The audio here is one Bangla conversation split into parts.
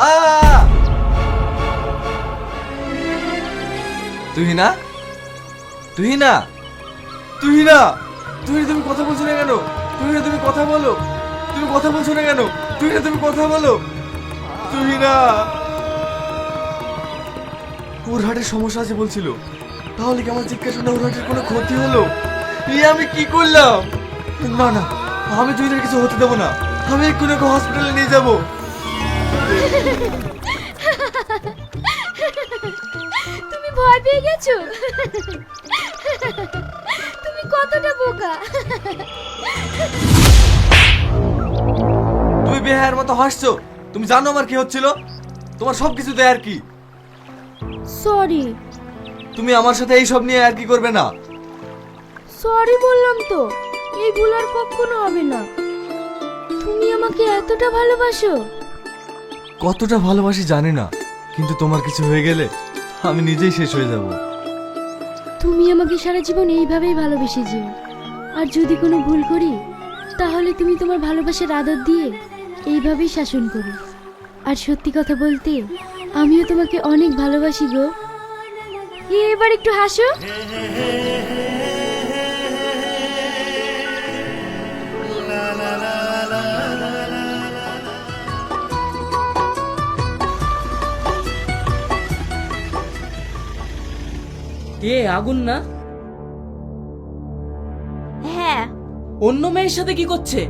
আ তুহিনা তুহিনা তুহিনা তুহিনা তুমি কথা বলছো না কেন? তুহিনা তুমি কথা বলো, তুমি কথা বলছো না কেন? তুহিনা তুমি কথা বলো। তুহিনা ওর হার্টের সমস্যা আছে বলছিল, তাহলে কি আমার জিজ্ঞাসা না ওর হার্টের কোনো ক্ষতি হলো? আমি কি করলাম? না না, আমি তুহিনার কিছু হতে দেবো না। আমি এক্ষুনি ওকে হসপিটালে নিয়ে যাবো। তুমি ভয় পেয়ে গেছো? তুমি কতটা বোকা। তুমি বেহায়ার মতো হাসছো। তুমি জানো আমার কি হচ্ছিল? তোমার সবকিছু দেয় আর কি। সরি। তুমি আমার সাথে এই সব নিয়ে আর কি করবে না। সরি বললাম তো, এই ভুল আর কখনো হবে না। তুমি আমাকে এতটা ভালোবাসো? কতটা ভালোবাসি জানি না, কিন্তু তোমার কিছু হয়ে গেলে আমি নিজেই শেষ হয়ে যাব। তুমি আমাকে সারা জীবন এইভাবেই ভালোবেসে যেও। আর যদি কোনো ভুল করি, তাহলে তুমি তোমার ভালোবাসার আদর দিয়ে এইভাবেই শাসন করো। আর সত্যি কথা বলতে, আমিও তোমাকে অনেক ভালোবাসি গো। এবার একটু হাসো। এ আগুন না? হ্যাঁ। অন্য মেয়ের সাথে কি করছে?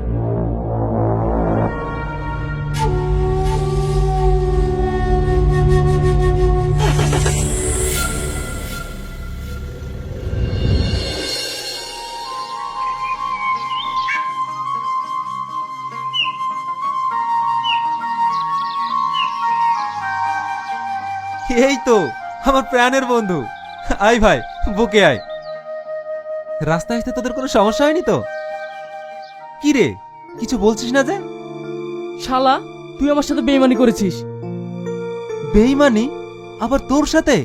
এই তো আমার প্রাণের বন্ধু। আয় ভাই, বুকে আয়। রাস্তায় আসতে তোদের কোনো সমস্যা হয়নি তো? কি রে, কিছু বলছিস না যে? শালা, তুই আমার সাথে বেইমানি করেছিস। বেইমানি? আবার তোর সাথে?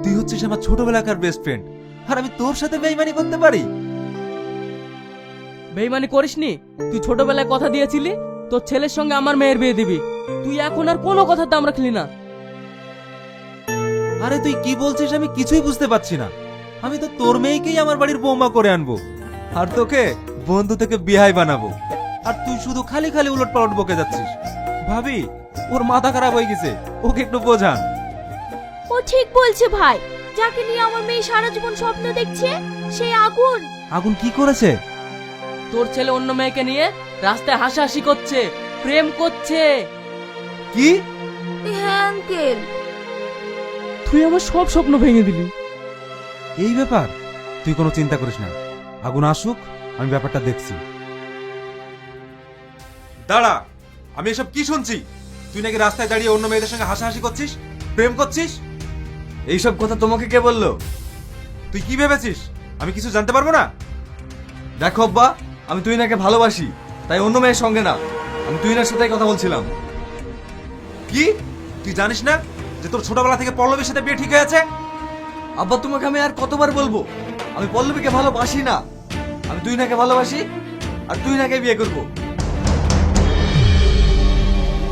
তুই হচ্ছিস আমার ছোটবেলাকার বেস্ট ফ্রেন্ড, আর আমি তোর সাথে বেইমানি করতে পারি? বেইমানি করিসনি। তুই ছোটবেলায় কথা দিয়েছিলি তোর ছেলের সঙ্গে আমার মেয়ের বিয়ে দিবি। তুই এখন আর কোনো কথাতে আমরা রাখলি না। আরে তুই কি বলছিস আমি কিছুই বুঝতে পারছি না। আমি তো তোর মেয়েকেই আমার বাড়ির বৌমা করে আনবো, আর তোকে বন্ধু থেকে বিহাই বানাবো। আর তুই শুধু খালি খালি উলট পালট বকে যাচ্ছিস। ভাবি, ওর মাথা খারাপ হয়ে গেছে, ওকে একটু বোঝান। ও ঠিক বলছে ভাই। যাকে নিয়ে আমার মেয়ে সারা জীবন স্বপ্ন দেখছে, সেই আগুন। আগুন কি করেছে? তোর ছেলে অন্য মেয়েকে নিয়ে রাস্তায় হাসাহাসি করছে, প্রেম করছে। কি? হ্যাঁ আঙ্কেল। তুই আমার সব স্বপ্ন ভেঙে দিলি। এই ব্যাপার? তুই কোনো চিন্তা করিস না, আগুন আসুক, আমি ব্যাপারটা দেখছি। দাঁড়া, আমি এসব কি শুনছি? তুই নাকি রাস্তায় দাঁড়িয়ে অন্য মেয়েদের সঙ্গে হাসাহাসি করছিস, প্রেম করছিস? এইসব কথা তোমাকে কে বললো? তুই কি ভেবেছিস আমি কিছু জানতে পারবো না? দেখো আব্বা, আমি তুহিনাকে ভালোবাসি, তাই অন্য মেয়ের সঙ্গে না। আমি তুহিনার সাথেই কথা বলছিলাম। কি? তুই জানিস না যে তোর ছোটবেলা থেকে পল্লবীর সাথে বিয়ে ঠিক হয়ে আছে? আব্বা, তোমাকে আমি আর কতবার বলবো, আমি পল্লবীকে ভালোবাসি না। আমি তুহিনাকে ভালোবাসি, আর তুহিনাকে বিয়ে করবো।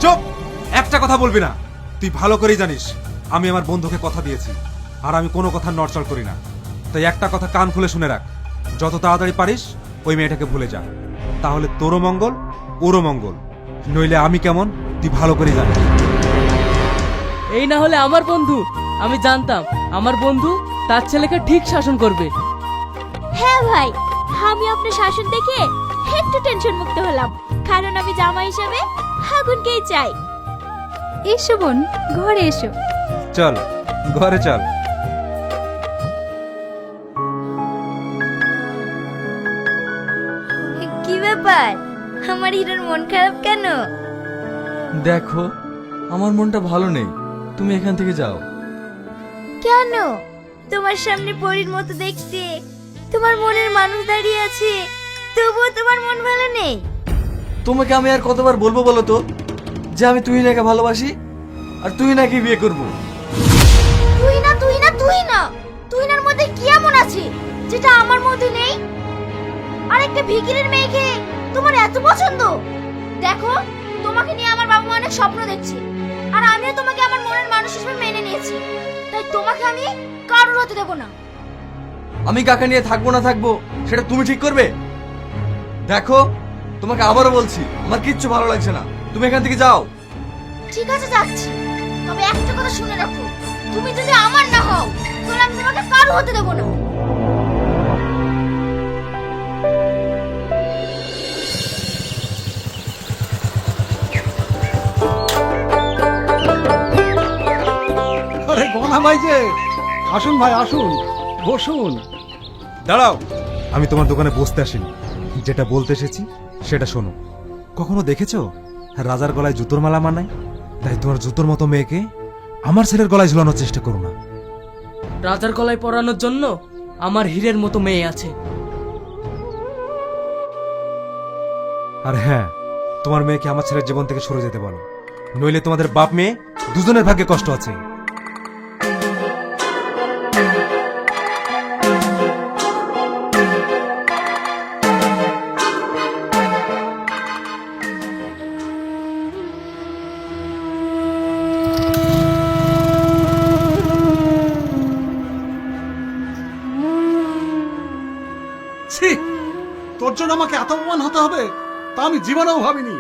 চুপ! একটা কথা বলবি না। তুই ভালো করেই জানিস আমি আমার বন্ধুকে কথা দিয়েছি, আর আমি কোনো কথা নড়চড় করি না। তাই একটা কথা কান খুলে শুনে রাখ, যত তাড়াতাড়ি পারিস ওই মেয়েটাকে ভুলে যা। তাহলে তোরও মঙ্গল, ওরও মঙ্গল। নইলে আমি কেমন তুই ভালো করেই জানিস। এই না হলে আমার বন্ধু। আমি জানতাম আমার বন্ধু তার ছেলেকে ঠিক শাসন করবে। হ্যাঁ ভাই, আমি আপনার শাসন দেখে একটু টেনশন মুক্ত হলাম, কারণ আমি জামা হিসেবে আগুনকেই চাই। এসো বোন, ঘরে এসো। চল ঘরে চল। কি ব্যাপার, আমার হিরোর মন খারাপ কেন? দেখো, আমার মনটা ভালো নেই, তুমি এখান থেকে যাও। কেন? তোমার সামনে পরীর মতো দেখতে তোমার মনের মানুষ দাঁড়িয়ে আছে, তবুও তোমার মন ভালো নেই? তোমাকে আমি আর কতবার বলবো বলো তো, যে আমি তুহিনাকে ভালোবাসি, আর তুহিনাকে বিয়ে করবো। তুই না তুই না তুই না, তুহিনার মধ্যে কি এমন আছে যেটা আমার মধ্যে নেই? আর একটা ভিখিরির মেয়েকে তোমার এত পছন্দ? দেখো, তোমাকে নিয়ে আমার বাবা মা অনেক স্বপ্ন দেখছে, আর আমিও তোমাকে আমার মনের মানুষ হিসেবে মেনে নিয়েছি, তাই তোমাকে আমি কারোর হতে দেব না। আমি কাকে নিয়ে থাকবো না থাকবো সেটা তুমি ঠিক করবে। দেখো, তোমাকে আবারও বলছি, আমার কিচ্ছু ভালো লাগছে না, তুমি এখান থেকে যাও। ঠিক আছে, যাচ্ছি। তবে একটা কথা শুনে রাখো, তুমি যদি আমার না হও তাহলে আমি তোমাকে কারো হতে দেব না। আরে গনা ভাই যে, আসুন ভাই আসুন, বসুন। দাঁড়াও, আমি তোমার দোকানে বসতে আসিনি, যেটা বলতে এসেছি সেটা শোনো। কখনো দেখেছো রাজার গলায় জুতোর মালা মানায়? তাই তোমার জুতোর মতো মেয়েকে আমার ছেলের গলায় ঝুলানোর চেষ্টা করো না। রাজার গলায় পরানোর জন্য আমার হীরের মতো মেয়ে আছে। আর হ্যাঁ, তোমার মেয়েকে আমার ছেলের জীবন থেকে সরে যেতে বলো, নইলে তোমাদের বাপ মেয়ে দুজনের ভাগ্যে কষ্ট আছে। ছি, তোর জন্য আমাকে এত অপমান হতে হবে তা আমি জীবনেও ভাবিনি।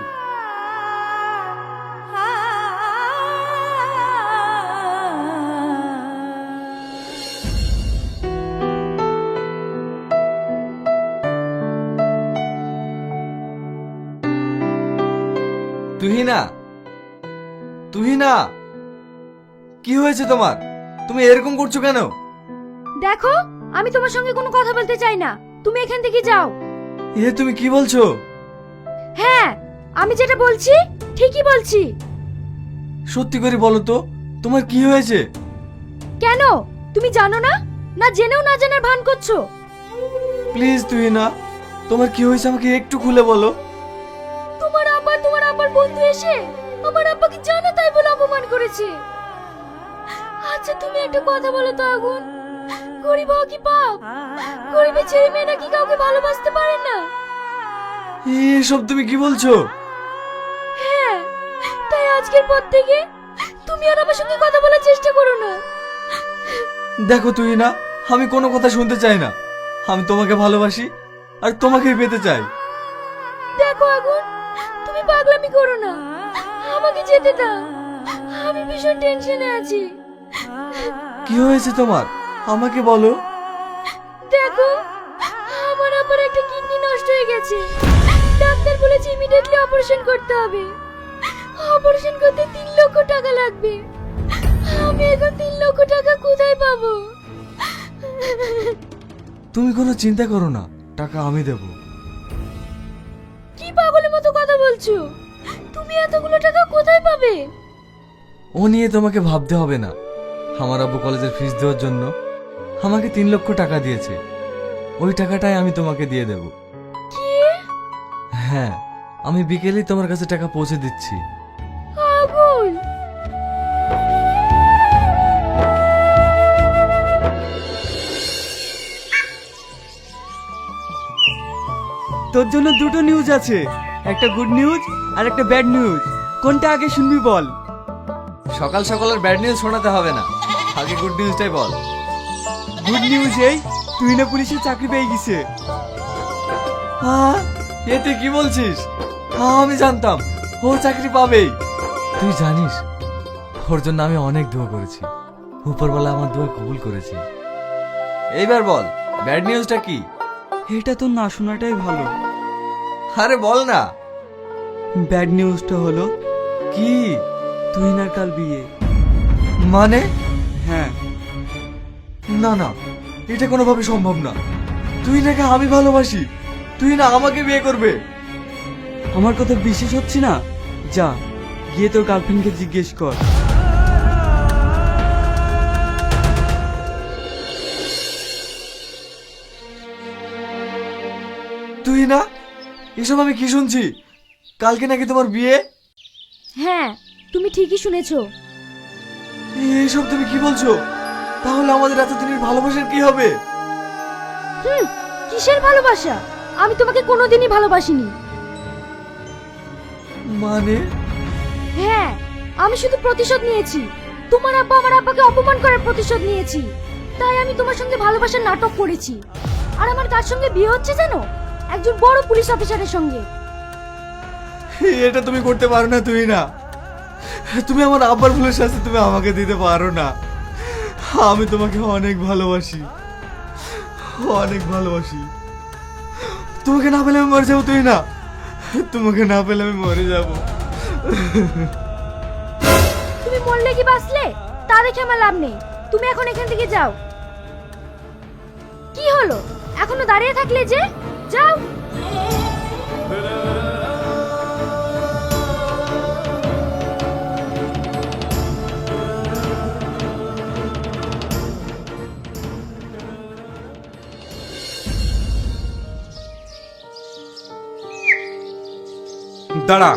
তুহিনা, তুহিনা, কি হয়েছে তোমার? তুমি এরকম করছো কেন? দেখো, আমি তোমার সঙ্গে কোনো কথা বলতে চাই না, তুমি এখান থেকে যাও। এ তুমি কি বলছো? হ্যাঁ, আমি যেটা বলছি ঠিকই বলছি। সত্যি করে বলো তো, তোমার কি হয়েছে? কেন, তুমি জানো না? না জেনেও না জানার ভান করছো? প্লিজ তুহিনা, তোমার কি হয়েছে আমাকে একটু খুলে বলো। তোমার আব্বার বন্ধু এসে আমার আব্বাকে জানা তাই বলে অপমান করেছে। আচ্ছা তুমি একটা কথা বলো তো আগুন, গরিব হওয়া কি পাপ? গরিবের ছেলে মেয়ে নাকি কাউকে ভালোবাসতে পারে না? এসব তুমি কি বলছো? হ্যাঁ, তাই আজকের পর থেকে তুমি আর আমার সঙ্গে কথা বলার চেষ্টা করো না। দেখো তুহিনা, আমি কোনো কথা শুনতে চাই না, আমি তোমাকে ভালোবাসি আর তোমাকেই পেতে চাই। দেখো আগুন, তুমি পাগলামি করো না, আমাকে যেতে দাও, আমি ভীষণ টেনশনে আছি। কি হয়েছে তোমার, আমাকে বলো। দেখো, আমার আবার একটা কিডনি নষ্ট হয়ে গেছে, ডাক্তার বলেছে ইমিডিয়েটলি অপারেশন করতে হবে। অপারেশন করতে 3 লক্ষ টাকা লাগবে। আমি এখন 3 লক্ষ টাকা কোথায় পাবো? তুমি কোনো চিন্তা করো না, টাকা আমি দেব। কি পাগলের মতো কথা বলছো? তুমি এতগুলো টাকা কোথায় পাবে? ও নিয়ে তোমাকে ভাবতে হবে না, আমার আব্বু কলেজের ফিস দেওয়ার জন্য আমাকে 3 লক্ষ টাকা দিয়েছে, ওই টাকাটাই আমি তোমাকে দিয়ে দেব। কি? হ্যাঁ, আমি বিকেলেই তোমার কাছে টাকা পৌঁছে দিচ্ছি। আগুন, তোর জন্য দুটো নিউজ আছে, একটা গুড নিউজ আর একটা ব্যাড নিউজ। কোনটা আগে শুনবি বল? সকাল সকাল আর ব্যাড নিউজ শোনাতে হবে না, আগে গুড নিউজটাই বল। গুড নিউজ এই, তুই না পুলিশের চাকরি পেয়ে গেছে। হ্যাঁ, এ তুই কি বলছিস? হ্যাঁ, আমি জানতাম ও চাকরি পাবেই। তুই জানিস ওর জন্য আমি অনেক দোয়া করেছি, উপরওয়ালা আমার দোয়া কবুল করেছে। এইবার বল, ব্যাড নিউজটা কি? এটা তো না শোনাটাই ভালো। আরে বল না। ব্যাড নিউজটা হলো কি? তুই না কাল বিয়ে। মানে? হ্যাঁ, না না, এটা কোনোভাবে সম্ভব না। তুই নাকি আমি ভালোবাসি, তুই না আমাকে বিয়ে করবে? আমার কথা বিশ্বাস হচ্ছে না? যা গিয়ে তোর গার্লফ্রেন্ডকে জিজ্ঞেস কর। তুই না, এসব আমি কি শুনছি? কালকে নাকি তোমার বিয়ে? হ্যাঁ, তুমি ঠিকই শুনেছো। এসব তুমি কি বলছো? তাহলে আমাদের এতদিনের ভালোবাসার কি হবে? কিসের ভালোবাসা? আমি তোমাকে কোনোদিনই ভালোবাসিনি। মানে? হ্যাঁ, আমি শুধু প্রতিশোধ নিয়েছি। তোমার আব্বা আমার আব্বাকে অপমান করার প্রতিশোধ নিয়েছি। তাই আমি তোমার সঙ্গে ভালোবাসার নাটক করেছি। আর আমার কার সঙ্গে বিয়ে হচ্ছে জানো? একজন বড় পুলিশ অফিসারের সঙ্গে। এটা তুমি করতে পারো না, তুমি আমার আব্বার ভুলের শাস্তি তুমি আমাকে দিতে পারো না। আমি তোমাকে অনেক ভালোবাসি, অনেক ভালোবাসি। তোমাকে না পেলে আমি মরে যাবো, তোমাকে না পেলে আমি মরে যাবো। তুমি মরলে কি বাঁচলে তা দেখে আমার লাভ নেই। তুমি এখন এখান থেকে যাও। কি হলো এখনো দাঁড়িয়ে থাকলে যে? যাও। দাঁড়া,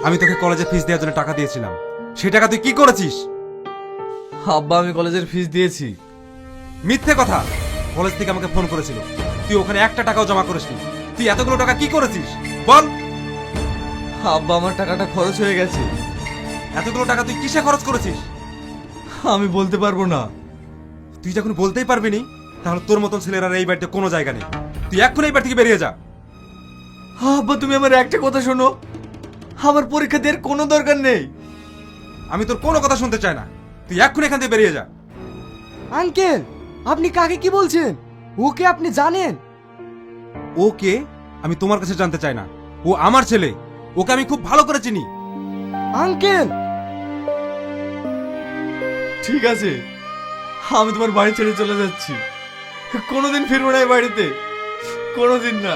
আমি তোকে কলেজে ফিস দেওয়ার জন্য টাকা দিয়েছিলাম, সেই টাকা তুই কি করেছিস? আব্বা, আমি কলেজের ফিস দিয়েছি। মিথ্যে কথা। কলেজ থেকে আমাকে ফোন করেছিল, তুই ওখানে একটা টাকাও জমা করিসনি। তুই এতগুলো টাকা কি করেছিস বল? আব্বা, আমার টাকাটা খরচ হয়ে গেছে। এতগুলো টাকা তুই কিসে খরচ করেছিস? আমি বলতে পারবো না। তুই যখন বলতেই পারবি নি, তাহলে তোর মতন ছেলেরা এই বাড়িতে কোনো জায়গা নেই। তুই এক্ষুনি এই বাড়ি থেকে বেরিয়ে যা। আব্বা, তুমি আমার একটা কথা শোনো। আমার পরীক্ষা দেওয়ার কোনো দরকার নেই। আমি তোর কোনো কথা শুনতে চাই না। তুই এক্ষুনি এখান থেকে বেরিয়ে যা। আঙ্কেল, আপনি কাকে কি বলছেন? ওকে আপনি জানেন? ও কে আমি তোমার কাছে জানতে চাই না। ও আমার ছেলে, ওকে আমি খুব ভালো করে চিনি। আঙ্কেল, ঠিক আছে, আমি তোমার বাড়ি ছেড়ে চলে যাচ্ছি। কোনোদিন ফিরবো না এই বাড়িতে, কোনোদিন না।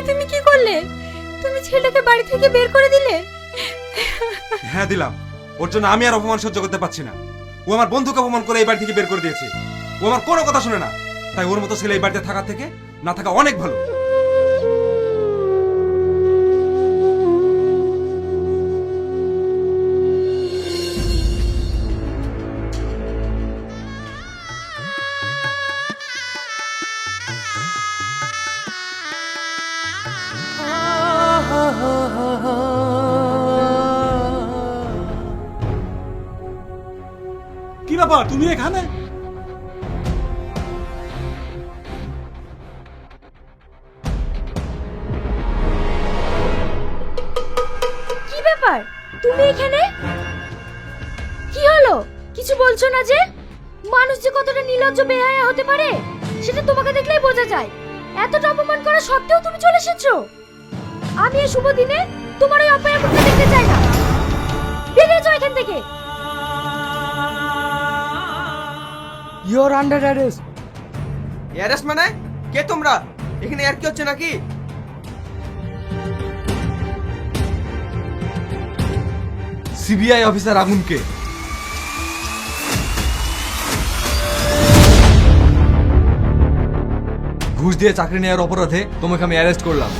তুমি কি করলে? তুমি ছেলেকে বাড়ি থেকে বের করে দিলে? হ্যাঁ দিলাম। ওর জন্য আমি আর অপমান সহ্য করতে পারছি না। ও আমার বন্ধুকে অপমান করে এই বাড়ি থেকে বের করে দিয়েছে। ও আমার কোনো কথা শুনে না। তাই ওর মতো ছেলে এই বাড়িতে থাকার থেকে না থাকা অনেক ভালো। কি ব্যাপার, তুমি এখানে? কি ব্যাপার তুমি এখানে? কি হলো কিছু বলছো না যে? মানুষ যে কতটা নির্লজ্জ বেহায়া হতে পারে সেটা তোমাকে দেখলেই বোঝা যায়। এতটা অপমান করা সত্ত্বেও তুমি চলে এসেছো। আমি এই শুভ দিনে তোমার ওই অপয়া মুখটা দেখতে চাই না। বেরিয়ে যাও এখান থেকে। Your under arrest. অ্যারেস্ট মানে? কে তোমরা? এখানে আর কি হচ্ছে নাকি? সিবিআই অফিসার আগুনকে। ঘুষ দিয়ে চাকরি নেওয়ার অপরাধে তোমাকে আমি অ্যারেস্ট করলাম।